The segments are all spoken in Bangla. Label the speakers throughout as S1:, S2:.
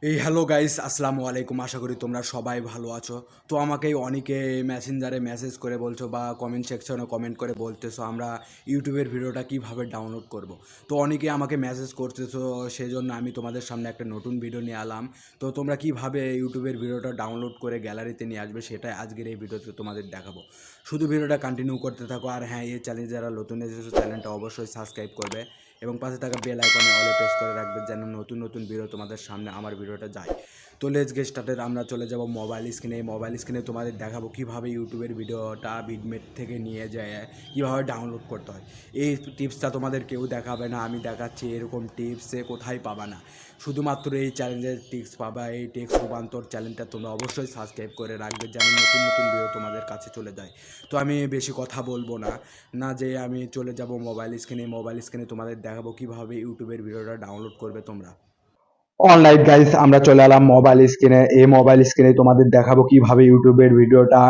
S1: এই হ্যালো গাইস, আসসালামু আলাইকুম। আশা করি তোমরা সবাই ভালো আছো। তো আমাকে অনেকে মেসেঞ্জারে মেসেজ করে বলছো বা কমেন্ট সেকশনে কমেন্ট করে বলতেছো আমরা ইউটিউবের ভিডিওটা কিভাবে ডাউনলোড করব। তো অনেকে আমাকে মেসেজ করতেছো, সেই জন্য আমি তোমাদের সামনে একটা নতুন ভিডিও নিয়ে এলাম। তো তোমরা কিভাবে ইউটিউবের ভিডিওটা ডাউনলোড করে গ্যালারিতে নিয়ে আসবে সেটাই আজকের এই ভিডিওতে তোমাদের দেখাবো। শুধু ভিডিওটা কন্টিনিউ করতে থাকো। আর হ্যাঁ, এই চ্যানেল যারা নতুন এসেছো চ্যানেলটা অবশ্যই সাবস্ক্রাইব করবে এবং পাশে থাকা বেল আইকনে অলে প্রেস করে রাখবে যেন নতুন নতুন ভিডিও তোমাদের সামনে আমার ভিডিওটা যায়। তো লেটস গেট স্টার্টেড। আমরা চলে যাব মোবাইল স্ক্রিনে। মোবাইল স্ক্রিনে তোমাদের দেখাবো কীভাবে ইউটিউবের ভিডিওটা বিটমেট থেকে নিয়ে যায় কীভাবে ডাউনলোড করতে হয়। এই টিপসটা তোমাদের কেউ দেখাবে না, আমি দেখাচ্ছি। এরকম টিপসে কোথায় পাবা না, শুধুমাত্র এই চ্যালেঞ্জের টিপস পাবা। এই টেক্সট রূপান্তর চ্যানেলটা তোমরা অবশ্যই সাবস্ক্রাইব করে রাখবে যেন নতুন নতুন ভিডিও তোমাদের কাছে চলে যায়। তো আমি বেশি কথা বলবো না, না যে আমি চলে যাব মোবাইল স্ক্রিনে। মোবাইল স্ক্রিনে তোমাদের দেখাবো কীভাবে ইউটিউবের ভিডিওটা ডাউনলোড করবে তোমরা।
S2: অলরাইট গাইস, আমরা চলে এলাম মোবাইল স্ক্রিনে। এই মোবাইল স্ক্রিনে তোমাদের দেখাবো কিভাবে ইউটিউবের ভিডিওটা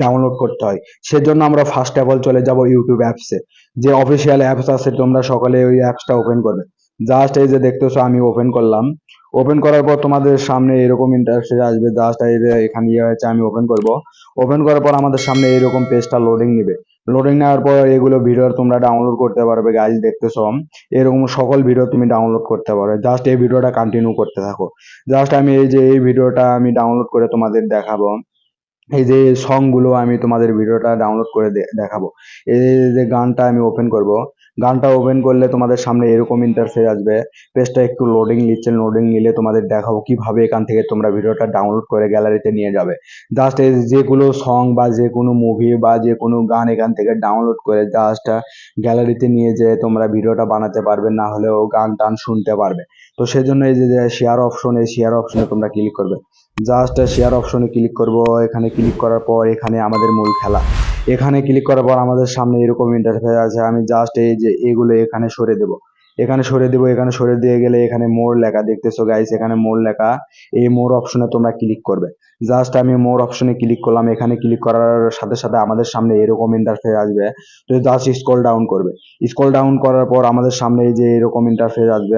S2: ডাউনলোড করতে হয়। সেজন্য আমরা ফার্স্ট অফ অল চলে যাব ইউটিউব অ্যাপসে। যে অফিসিয়াল অ্যাপস আছে তোমরা সকলে ওই অ্যাপসটা ওপেন করবে। জাস্ট এই যে দেখতেছো আমি ওপেন করলাম। ওপেন করার পর তোমাদের সামনে এরকম ইন্টারফেস আসবে। জাস্ট এই যে এখানে ইয়ে হয়েছে, আমি ওপেন করব। ওপেন করার পর আমাদের সামনে এরকম পেজটা লোডিং নেবে। লোডিং নেওয়ার পর এগুলো ভিডিও তোমরা ডাউনলোড করতে পারবে। গাইজ দেখতেছো এরকম সকল ভিডিও তুমি ডাউনলোড করতে পারো। জাস্ট এই ভিডিওটা কন্টিনিউ করতে থাকো। জাস্ট আমি এই যে এই ভিডিওটা আমি ডাউনলোড করে তোমাদের দেখাবো। এই যে সং গুলো আমি তোমাদের ভিডিওটা ডাউনলোড করে দেখাবো। এই যে গানটা আমি ওপেন করব। গানটা ওপেন করলে তোমাদের সামনে এরকম ইন্টারফেস আসবে। পেজটা একটু লোডিং নিচ্ছে। লোডিং নিলে তোমাদের দেখাবো কিভাবে এখান থেকে তোমরা ভিডিওটা ডাউনলোড করে গ্যালারিতে নিয়ে যাবে। জাস্ট এই যেগুলো সং বা যে কোনো মুভি বা যে কোনো গান এখান থেকে ডাউনলোড করে জাস্ট গ্যালারিতে নিয়ে যেয়ে তোমরা ভিডিওটা বানাতে পারবে, না হলেও গান টান শুনতে পারবে। তো সেজন্য এই যে শেয়ার অপশন, এই শেয়ার অপশনে তোমরা ক্লিক করবে। জাস্ট শেয়ার অপশনে ক্লিক করব। এখানে ক্লিক করার পর এখানে আমাদের মূল খেলা। এখানে ক্লিক করার পর আমাদের সামনে এরকম ইন্টারফেস আছে। আমি জাস্ট এই যে এগুলো এখানে সরে দেব। এখানে সরে দেব। এখানে সরে দিয়ে গেলে এখানে মোর লেখা দেখতেছো গাইস, এখানে মোর লেখা। এই মোর অপশনে তোমরা ক্লিক করবে। জাস্ট আমি মোর অপশনে ক্লিক করলাম। এখানে ক্লিক করার সাথে সাথে আমাদের সামনে এরকম ইন্টারফেস আসবে। তো জাস্ট স্ক্রল ডাউন করবে। স্ক্রল ডাউন করার পর আমাদের সামনে এই যে এরকম ইন্টারফেস আসবে।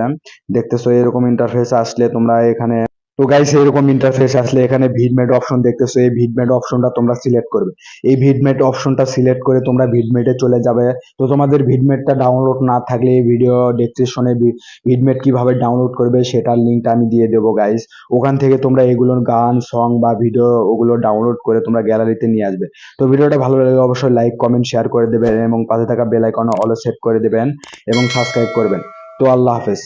S2: দেখতেছো এরকম ইন্টারফেস আসলে তোমরা এখানে, তো গাইস এরকম ইন্টারফেস আসলে এখানে ভিডমেট অপশন দেখতেছো। এই ভিডমেট অপশনটা তোমরা সিলেক্ট করবে। এই ভিডমেট অপশনটা সিলেক্ট করে তোমরা ভিডমেটে চলে যাবে। তো তোমাদের ভিডমেটটা ডাউনলোড না থাকলে এই ভিডিও ডেসক্রিপশনে ভিডমেট কিভাবে ডাউনলোড করবে সেটার লিঙ্কটা আমি দিয়ে দেবো গাইস। ওখান থেকে তোমরা এগুলোর গান সং বা ভিডিও ওগুলো ডাউনলোড করে তোমরা গ্যালারিতে নিয়ে আসবে। তো ভিডিওটা ভালো লাগলে অবশ্যই লাইক কমেন্ট শেয়ার করে দেবেন এবং পাশে থাকা বেল আইকনে অল সেট করে দেবেন এবং সাবস্ক্রাইব করবেন। তো আল্লাহ হাফেজ।